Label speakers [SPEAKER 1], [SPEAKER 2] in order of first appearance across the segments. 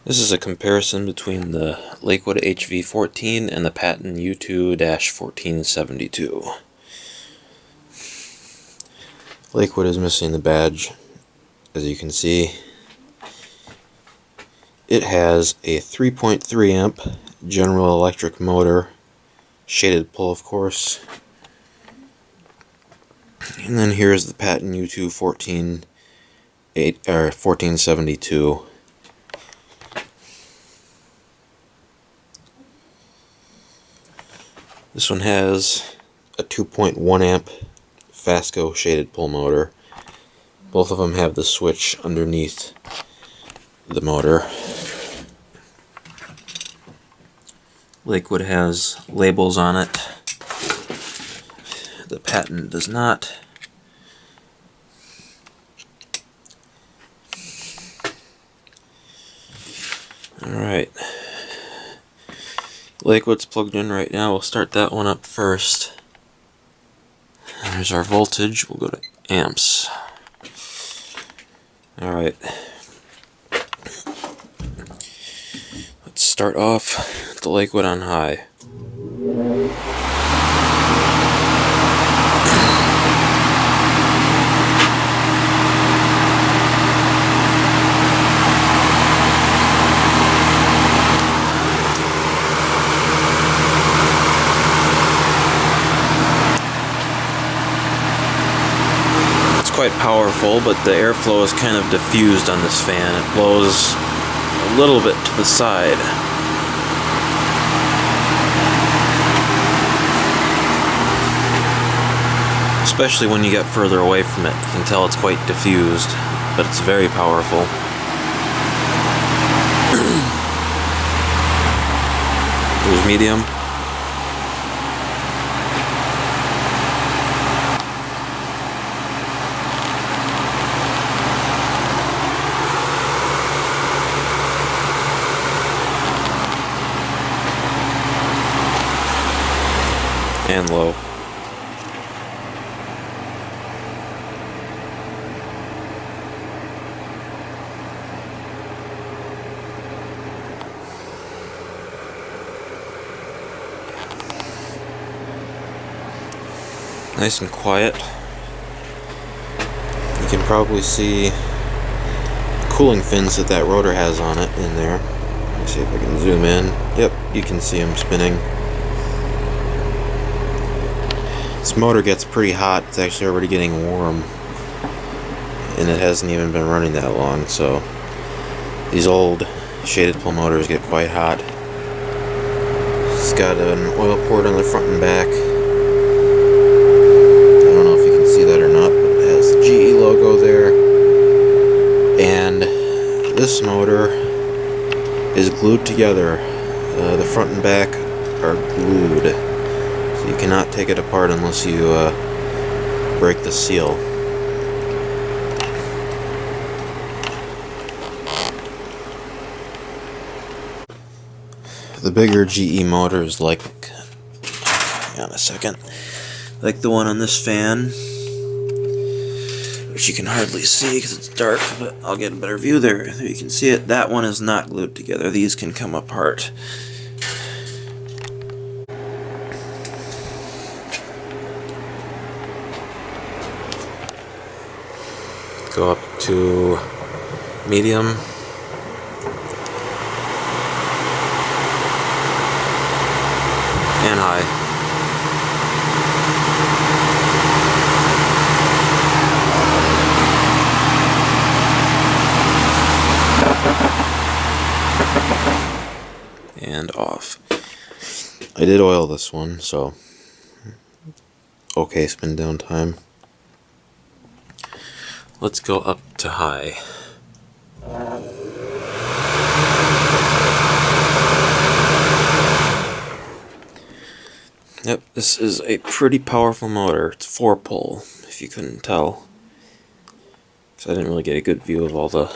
[SPEAKER 1] This is a comparison between the Lakewood HV-14 and the Patton U2-1472. Lakewood is missing the badge, as you can see. It has a 3.3 amp General Electric motor, shaded pull of course. And then here's the Patton U2-14 1472. This one has a 2.1 amp Fasco shaded pull motor. Both of them have the switch underneath the motor. Lakewood has labels on it. The Patton does not. Alright. Lakewood's plugged in right now. We'll start that one up first. There's our voltage. We'll go to amps. Alright. Let's start off the Lakewood on high. Quite powerful, but the airflow is kind of diffused on this fan. It blows a little bit to the side. Especially when you get further away from it. You can tell it's quite diffused, but it's very powerful. Here's medium. And low. Nice and quiet. You can probably see the cooling fins that rotor has on it in there. Let me see if I can zoom in. Yep, you can see them spinning. This motor gets pretty hot. It's actually already getting warm, and it hasn't even been running that long, so these old shaded pull motors get quite hot. It's got an oil port on the front and back. I don't know if you can see that or not, but it has the GE logo there. And this motor is glued together. The front and back are glued. You cannot take it apart unless you break the seal. The bigger GE motors, like, hang on a second, like the one on this fan, which you can hardly see because it's dark, but I'll get a better view there. There you can see it. That one is not glued together. These can come apart. Go up to medium. And high. And off. I did oil this one, so okay spin down time. Let's go up to high. Yep, this is a pretty powerful motor. It's 4-pole, if you couldn't tell. So I didn't really get a good view of all the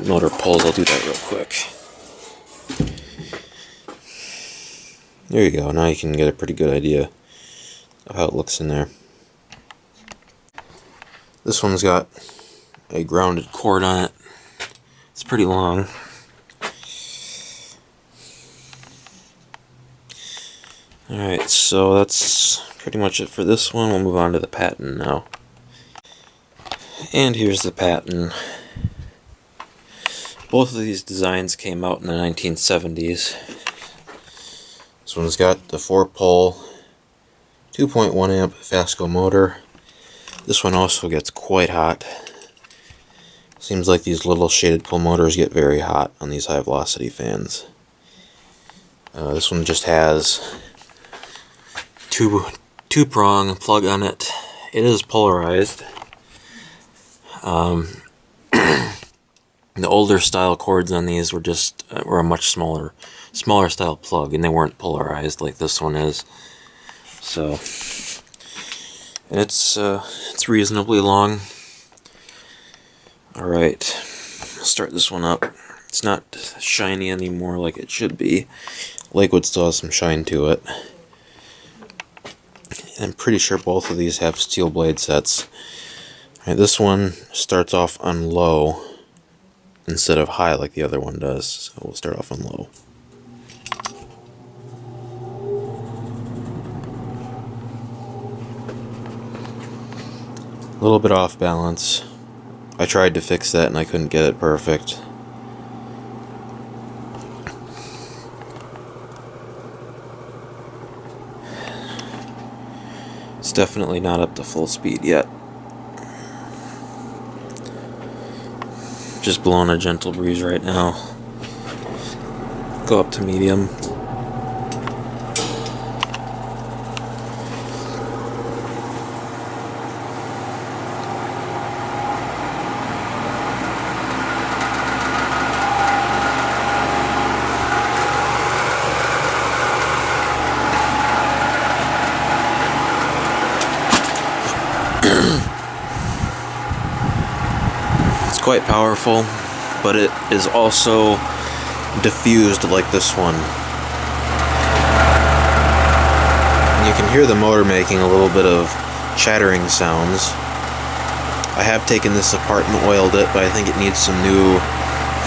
[SPEAKER 1] motor poles. I'll do that real quick. There you go. Now you can get a pretty good idea of how it looks in there. This one's got a grounded cord on it. It's pretty long. Alright, so that's pretty much it for this one. We'll move on to the Patton now. And here's the Patton. Both of these designs came out in the 1970s. This one's got the 4-pole 2.1 amp Fasco motor. This one also gets quite hot. Seems like these little shaded pull motors get very hot on these high velocity fans. This one just has two-prong plug on it. It is polarized. The older style cords on these were a much smaller style plug, and they weren't polarized like this one is. So, and it's reasonably long. All right, I'll start this one up. It's not shiny anymore like it should be. Lakewood still has some shine to it. I'm pretty sure both of these have steel blade sets. All right, this one starts off on low instead of high like the other one does. So we'll start off on low. A little bit off balance. I tried to fix that and I couldn't get it perfect. It's definitely not up to full speed yet. Just blowing a gentle breeze right now. Go up to medium. Quite powerful, but it is also diffused like this one. And you can hear the motor making a little bit of chattering sounds. I have taken this apart and oiled it, but I think it needs some new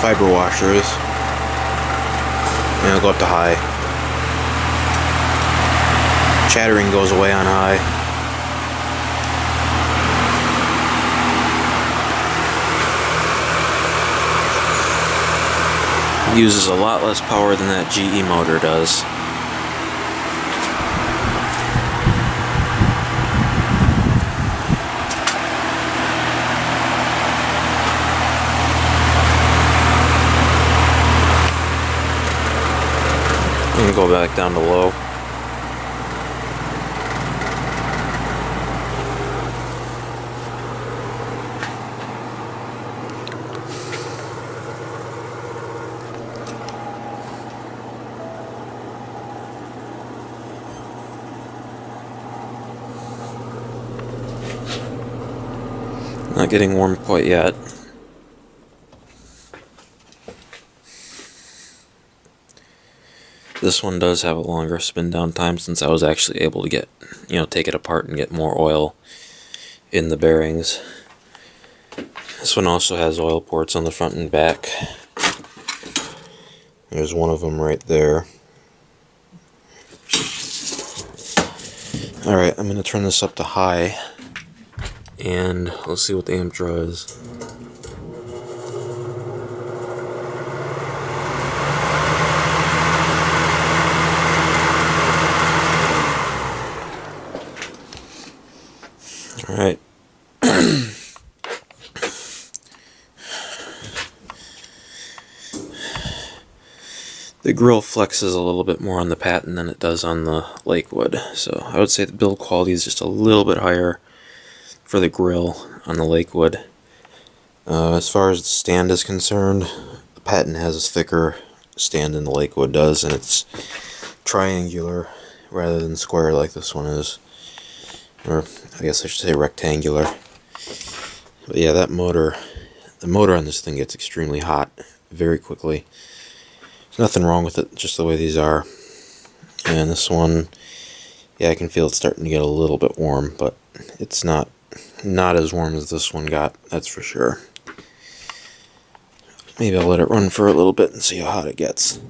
[SPEAKER 1] fiber washers. And I'll go up to high. Chattering goes away on high. Uses a lot less power than that GE motor does. And go back down to low. Not getting warm quite yet. This one does have a longer spin down time since I was actually able to get, take it apart and get more oil in the bearings. This one also has oil ports on the front and back. There's one of them right there. Alright, I'm going to turn this up to high. And let's see what the amp draw is. Alright. The grill flexes a little bit more on the Patton than it does on the Lakewood. So I would say the build quality is just a little bit higher for the grill on the Lakewood. As far as the stand is concerned, the Patton has a thicker stand than the Lakewood does, and it's triangular rather than square like this one is. Or I guess I should say rectangular. But yeah, that motor, the motor on this thing gets extremely hot very quickly. There's nothing wrong with it, just the way these are. And this one, yeah, I can feel it starting to get a little bit warm, but it's not as warm as this one got, that's for sure. Maybe I'll let it run for a little bit and see how hot it gets.